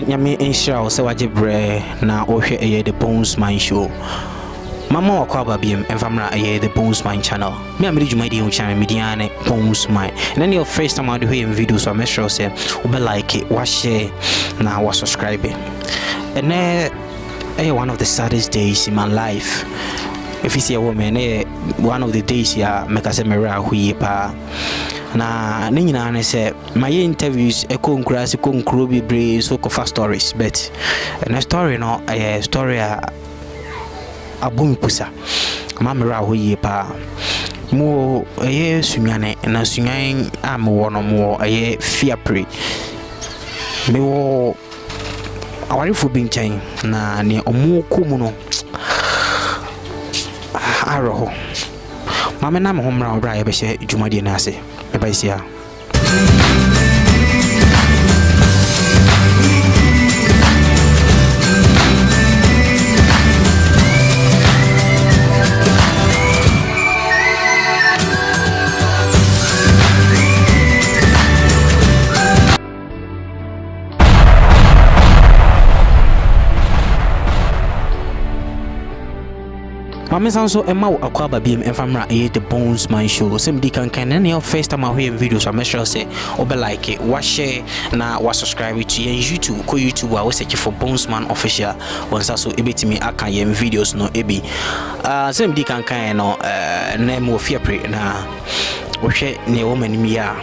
Nyame enshira se waje bre na ohwe eye the Bones Mind show. Mama wakwa babiem emfamra eye the Bones Mind channel. Me amiri juma di channel media ne Bones Mind. And then your first time I do here videos so make sure say ube like it, wa share na wa subscribe. And then one of the saddest days in my life. If you see a woman, one of the days ya make us mera hui pa. Na nyina na say my interviews e konkura se konkuro bebre so kofa stories but na story no story abum pusa mamra ho yi pa mo sunyane na sunyan am wo no mo fear pre me wo awarifo binchen na ne omo komu no aroho mama na mo homra obra ye be she dwumade na ase Ebaisia. Mama sanso emma akwa babiem emfamra the Bones Mind show. Somebody can your first time I hear videos so make sure say obe like it, wa share na wa subscribe to YouTube. Ko YouTube I search for Bones Man official. Once so ebetimi aka your videos no ebi. Somebody can no name of fear pre na wo hwe ne woman mi a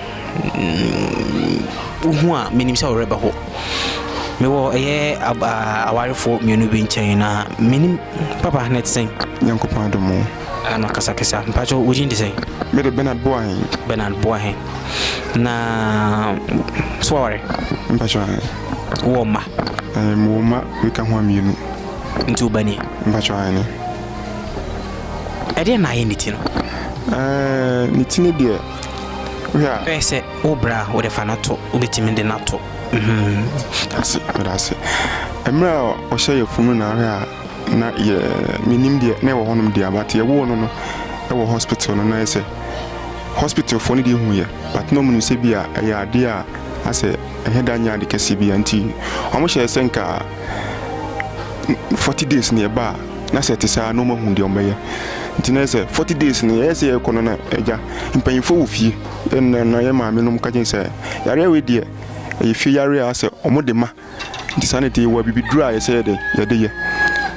uhu a menim say oreba ho. Me wo awarefo mienu bi nchen na menim papa net sen Yankopon domo ana kasa mpacho ujin de sen me de Bernard Boahen na sware mpacho woma woma we kan ho mienu nti ubani mpacho ani ede na ye niti no nitini de ya pese obra wo de fanato ubetimi de nato that's it emra o share funu na ya na ye minim de na wo honum de abate ye wo no no e wo hospital no na say hospital for ni de hu ye but no mun se bia e ya de a ase eheda nya de kesi bia nti omo share senka 40 days ne ba na se tisa no mahun de omeye nti na say 40 days ne ye say e kono na eja mpanyifo wo fie na ye ma me no mkaje say yare we de e fie yare ase omo de ma nti sanity wa bibidru a ye say de ye de ye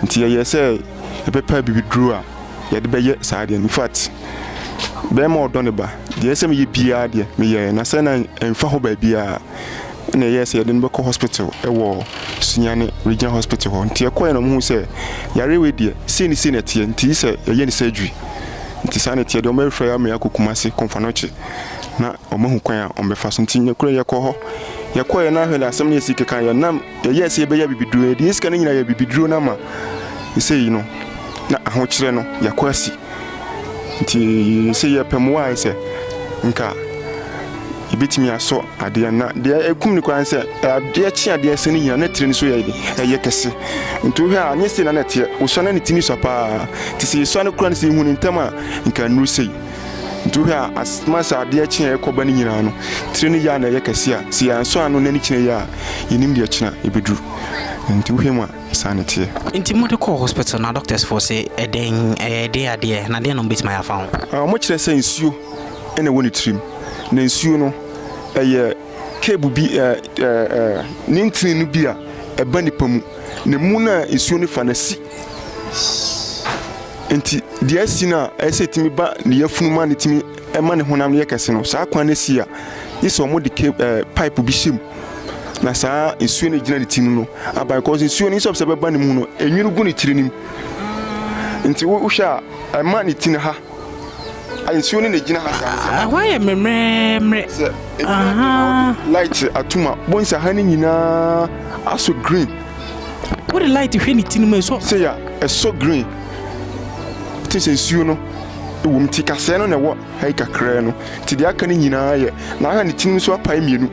nti ye say e pepa bibidru a ye de be ye saade in fact be ma odone ba de say me ye bia de me ye na say na emfa ho ba bia na ye say de be ko hospital e wo Sunyane Regional Hospital ho nti e koye no mu say yare we de sini tie nti say ye ni surgery nti sanity de o me frɛ ya me akokumase konfanoche na o mahu kwan a o be fa so nti nyekura ye ko ho ye koye na hwele asem na esike kan ye nam ye say be ya bibidru e de iska na nyina ya bibidru na ma say no na ahokyere no yakwasi nti say ye pemwa say nka ibetimi aso ade na de ekum ni kwan say ade chi ade se ni nyina na tire ni so ye kese nti wo ha anye se na na te wo so na ni tini so pa ti se so na kura ni se hu ni ntama nka nuru sei nti wo ha asmasa ade chi ekoba ni nyina no tire ni ya na ye kese a si anso anu na ni chine ya yinim de china ibeduru nti wo hema sanity nti mo de call hospital na doctors for say eden ade na de no bit my found mo kire say nsuo ene woni trim na nsuo no eye kebu bi nintini no bi a eba nipa mu na mu na nsuo no fa na si enti de asi na ese timi ba ne yafunu ma ne timi ema ne honam ne yakese no saa kwan na si a yeso mo de pipe bi shim na saa nsuo ne gina ne timi no aba cause nsuo no nso beba ne mu no enwuru gu ne tiri nim enti wo hwa ema ne tini ha nsuo ne gina ha saa why memre light atuma bonsa ha ne nyina aso green what the light hwe ne tini mu so say ya so green tese nsuo no ewom ti kase no na wo hai kakra no ti de aka ne nyina ye na ha ne tini so apai mienu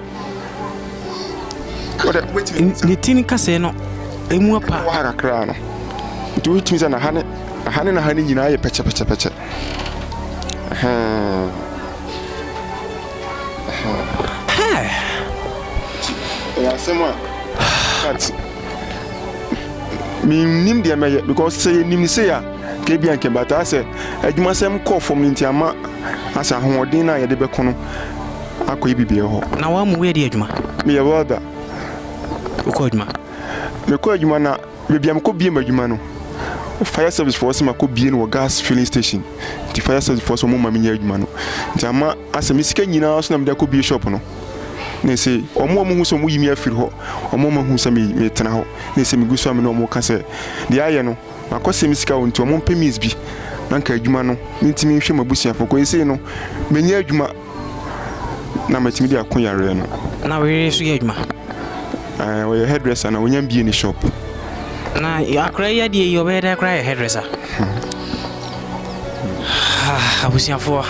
ni tini kase no emu apa wa kakra no nti wo timi na ha ne nyina ye peche ya sema kat mi nim de meye because say nim say ya ke bia nke bata say adwuma sem call from ntiama asa hoodin na ye de bekono akoyi bibie ho na wa mu we de adwuma me ye boda ko adwuma me ko adwuma na bibia me ko bie adwuma no fire service force ma ko bie no gas filling station the fire service force mo ma me nya adwuma no ntiama asa me sika nyina so na me da ko bie shop no ne say omo hu so mo yimi afiri ho omo ma hu so me tena ho ne say me guso am no mo ka say de aye no akose me sika wonto omo pemis bi na nka adwuma no ntimi hwe mabusia fo ko say no menya adwuma na matimi de akon yare no na we so ye adwuma we hairdresser na wonya bie ni shop na akra ya de yo be da akra hairdresser abusia fo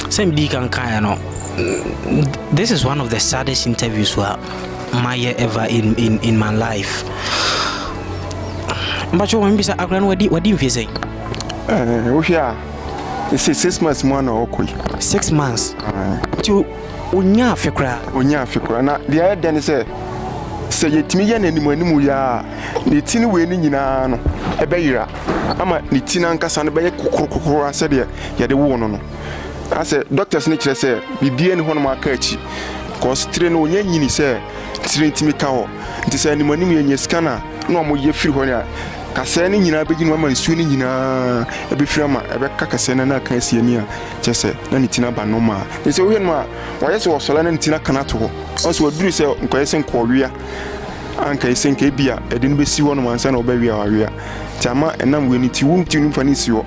sem di kan no. This is one of the saddest interviews my ever in my life. But you want to say akran wadi mfi say wo hia it's 6 months mo na okoi 6 months to onya afekra na the other then say yetimi ya nanimu ya ne tini we ni nyina no ebeyira ama ne tina nkasa no beye kokoro ase de ye de wo no ase doctors ni kire say bibie ni hono maka achi cause tire no onya nyini say tire ntimi ka ho nti say animu ye nyeskana na omo ye firi ho ne kase ni nyina beji no ama nsuo ni nyina ebe firi ama ebe ka kase na kan sie ni a chese na ne tina ba no ma nti say wo henu a wo yese wo sola na ne tina kana to ho also duru say nkoyese nkowia anka isenke bia ede no besi wo no mansa na oba wia wia ti ama enam we ni ti wunti ni mfa ni si wo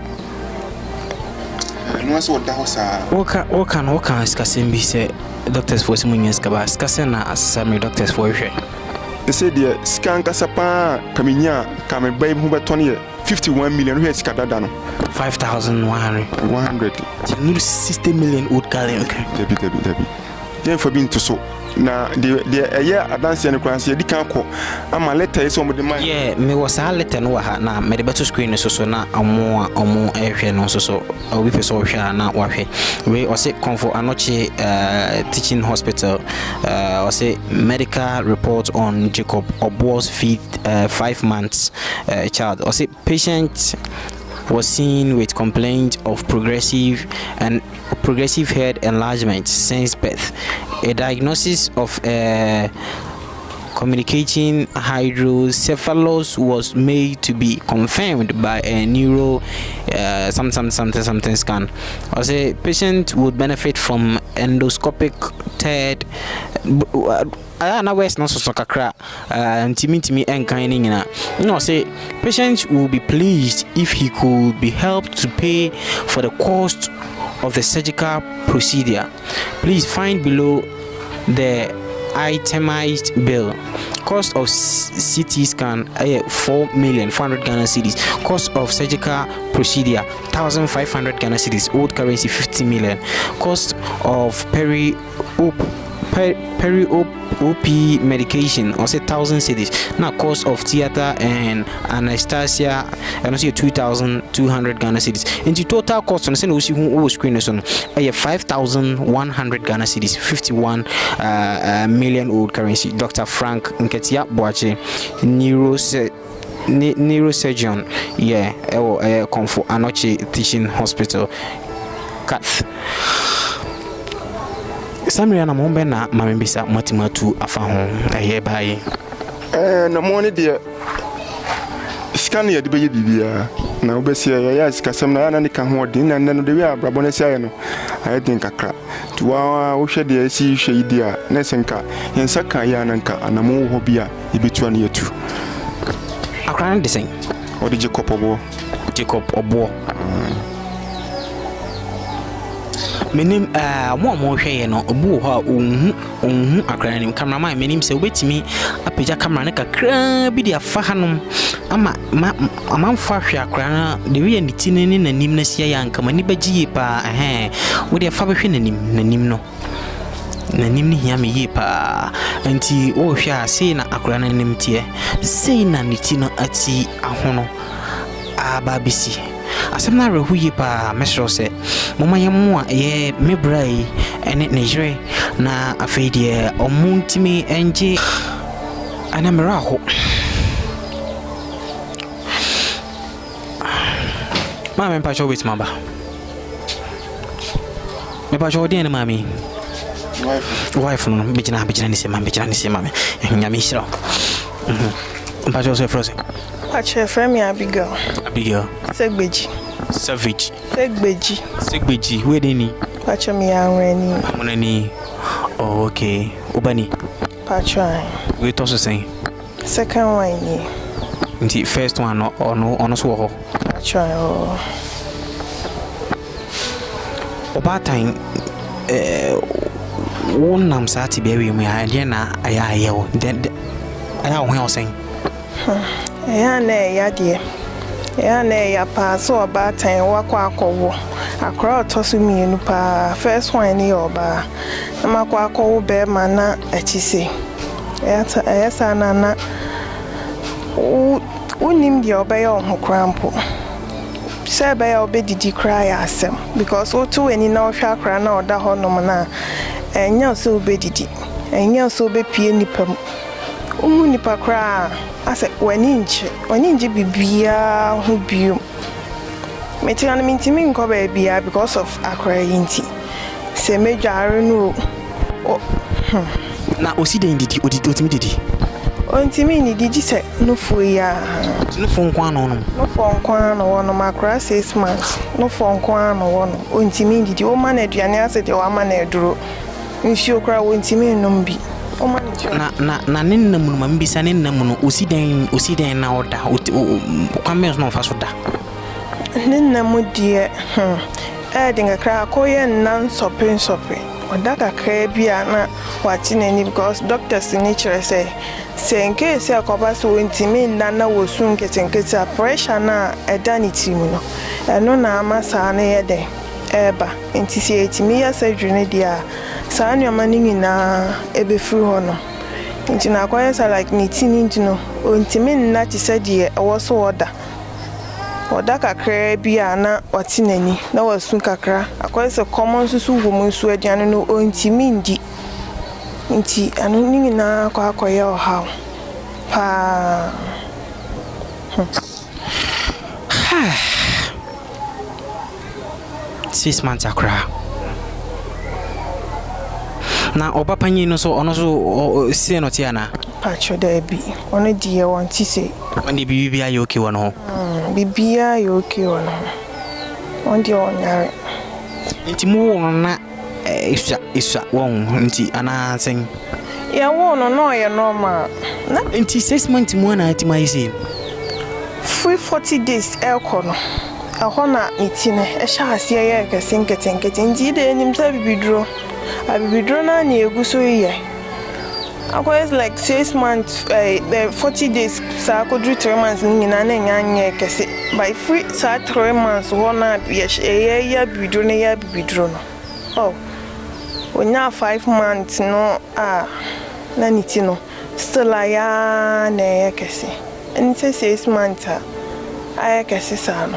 no so da ho sa oka skasembi say doctors for simunyes kaba skasena asami doctors for hwe say the scan kasapa kaminya kameba hu beton ye 51 million who sika dada no 5100 you 60 million old gallon debi then for being to so na the year advance and class ye dikan ko ama letter is omo de man yeah me was a letter no ha na me de beto screen so na omo ehwe no so obi pese ohwe na wahwe we o say comfort anoche teaching hospital o say medical report on Jacob Obo's feet 5 months child o say patient was seen with complaint of progressive head enlargement since birth. A diagnosis of communicating hydrocephalus was made to be confirmed by a neuro something scan. Also, patient would benefit from endoscopic third. Na west no so kakra ntimi enkan ni nyina no say patient will be pleased if he could be helped to pay for the cost of the surgical procedure. Please find below the itemized bill. Cost of CT scan 4,400,000 Ghana cedis. Cost of surgical procedure 1,500 Ghana cedis. Old currency 50 million. Cost of peri-op medication or say 1,000 cedis. Now cost of theater and anesthesia and also 2,200 Ghana cedis. Into total cost on say no see who screen is on 5,100 Ghana cedis. 51 million old currency. Dr. Frank Nketia Boache, neurosurgeon, Comfort Anoche Teaching Hospital, Kath. Samria na mombe na mamembisa matimatu afa ho baye na moni de scan ya de beye bibia na obesi ya sikasem na na nika ho de na no de wi abrabo na sia no aye din kakra tuwa wo hwe de asi hwe idi a na senka yensa kan ya na nka anamo ho bia ibetu an yetu akran de sen o de Jacob obo menim mo hweye no obu ho onhu akran nim cameraman menim se obetimi apeja camera ne kakra bi dia fa hanom ama amamfa hwe akran na de wi aniti ne nanim na sia ya nka mani bagiye pa wo de fa behwe nanim no nanim ni hia me ye pa anti wo hwe ase na akran na nim tie sei na niti no ati ahono ababisi asemna rehuye pa mesro se mama yemu ye mebrai ene nejre na afeidie omuntimi enje anamera ho mama mpa cho wit mamba me pa cho den mami wife no bijina ni se mama nyame shira mpa cho se froze Pache frame Abigail. Segbeji. Where they ni? Pache mi anweni. Amunani. Oh, okay. Ubani. Pache. We toss saying. Second one ni. The first one or no so. Pache. Oba time one nam sati be me na aya yewo. Then aya ho ho saying. Ya na ya pa so oba tan wakwa akowo akra otosu mienu pa first one ni oba na makwa akowo be ma na achise ya sana na unim dia oba ya ho krampo se be ya obedidi cry asem because otu eni na ohwa akra na oda ho no na enya so obedidi enya so obepie nipam umu nipa kra ase waninje bibia ho bio metia na mintimi nko ba bia because of akra yinti se medware no na oside ndidi otimi didi ontimi ni didi se no fuya no fon kwa no wono makra 6 months no fon kwa no wono ontimi didi o ma na aduane ase de wa ma na eduro nsi okra wontimi nombi na nenna mun mambisa nenna mun osiden na oda kwamens no faso da nenna mudie dinga kra koye nan sopen oda kakra bia na wati nani because doctors ni chere say in case akoba so ntimi na wosun ketenkete pressure na edanity mu no eno na amasa na yede eba enti se etimi ya surgery ne dia sa nyoma ni nyina ebe free ho no nti na akoye sa like nitini ntino ontimi na ti se die ewo so oda kakra bia na wati nani na wasun kakra akoye se common susu womu su aduane no ontimi ndi nti anu ni nyina akoye oha pa 6 months akra na oba panyi no so ono so sie no tiana pacho da bi ono die won ti se oni bibia ya okay wono bibia ya okay wono on die onyare nti mu na isa won nti ana sen ya wono no ya normal na nti 6 months mu na ati mai se free 40 days elkono ahona itine ehya asie ye kesenketenkete nti de enim sa bibidro na na eguso ye It's like 6 months, 40 days, so I could do 3 months in an by free 3 months, 1 up, yes, a year be drawn. Oh, when now 5 months, no, Nanitino, still I am, I can see, and it's 6 months, I can see, son.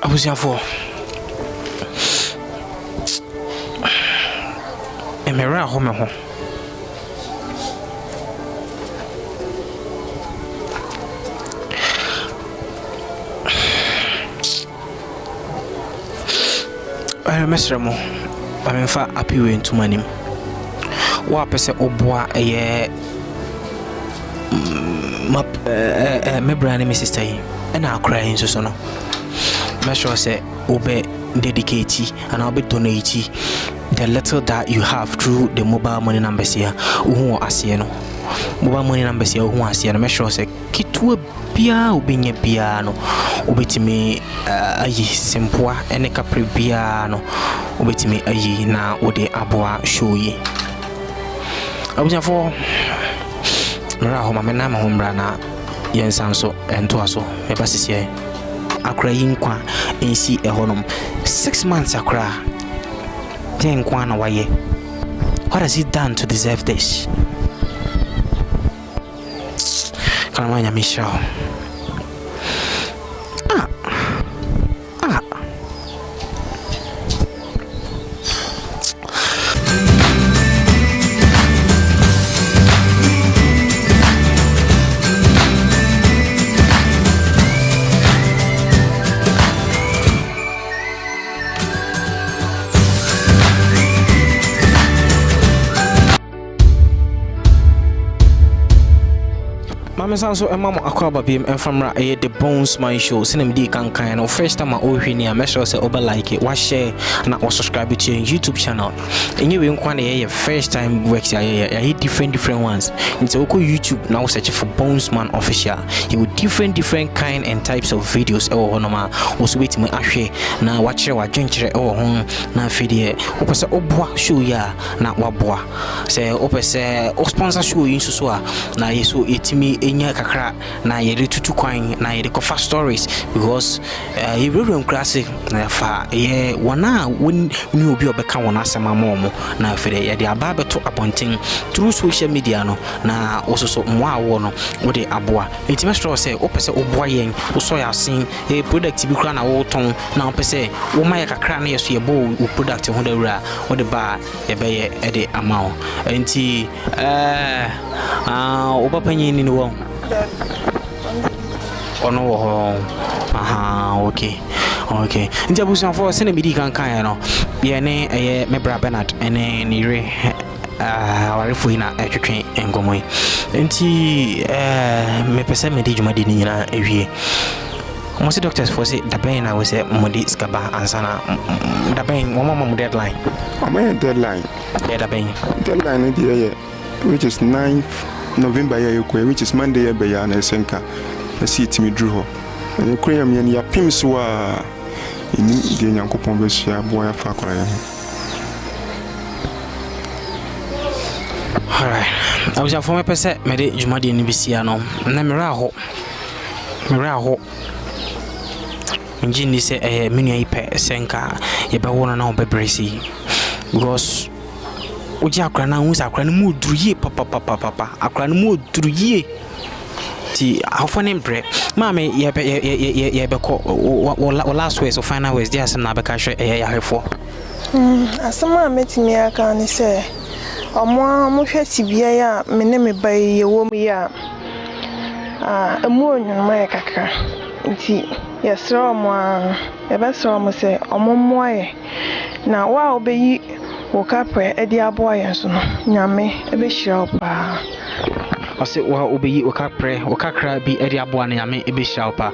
Abusiafo emera ho me ho mesre mo amemfa apiwe ntumanim wa pese oboa me brand me sister yi na akra yin so no make sure say obe dedicate and I'll be donate the little that you have through the mobile money numbers here who are no mobile money numbers here who are make sure say kitwa bia obenye bia no obetimi ayi sempoa ene kapre bia no obetimi ayi na ode aboa show yi abujafo mara ho mama na ma hombra na yensanso ento aso me basisi akra yinkwa ensi ehonom 6 months akra tenkwa na waye. What has he done to deserve this? Kana manya Michelle. Mama sanso mama akwaba biem emfamra the Bones My Show sinem di kankan no first time ohwe ni make sure say oba like it, wa share na o subscribe to your YouTube channel. Enye we nkwa na first time works ya different ones. Into oko YouTube now search for Bones Man Official. You will different kind and types of videos e wo honoma also wait me ahwe na wa kire wa dwenkyere e wo ho na afidie opese oboa show ya na waboa say opese o sponsor show yin so a na yeso etimi enya kakra na yede tutu kwan na yede kofa stories because you really classic na fa ye wana woni obi obeka wona asema momo na afide yede aba beto appointing through social media no na ososo mwa wo no wode aboa etime store say opese oboa yen so ya sin product bi kra na wo ton na opese wo ma ye kakra na yeso ye bo product ho da wura wode ba ye be ye ede amao enti obapanyi ni wo ono wo okay nti abusan for se na midi kan no ye ne me bra Bernard ene ni re warefo ina twetwe engomo nti me pese me di dwumade ni nyina ewie mo se doctors for say daben na we say modi skaba ansana daben mo mama deadline deadline deadline dey which is 9th November which is Monday ya na senka na see me drew ho and you me ya pim so a ini de nyankopon be hia bo ya fa kwara ya. Alright, I was for my pese me de jumade ni bisia no na mera ho Njini se menu ipe senka ye be wono na obebresi because oji akra na hu sakra na mu duruye papa akra na mu duruye ti afone mbre mama ye be ko last words or final words there some na be ka hwe ya hwefo asama metimi aka ni se omo hwe tibia ya me ne me ba ye wo mu ya emu onwuma ya kakra nti yesro mo e be so mo se omo moye na wa obeyi wo kapre edi aboa yenso no nyame e be hira opa ose wa obeyi wo kapre wo kakra bi edi aboa na nyame e be hira opa.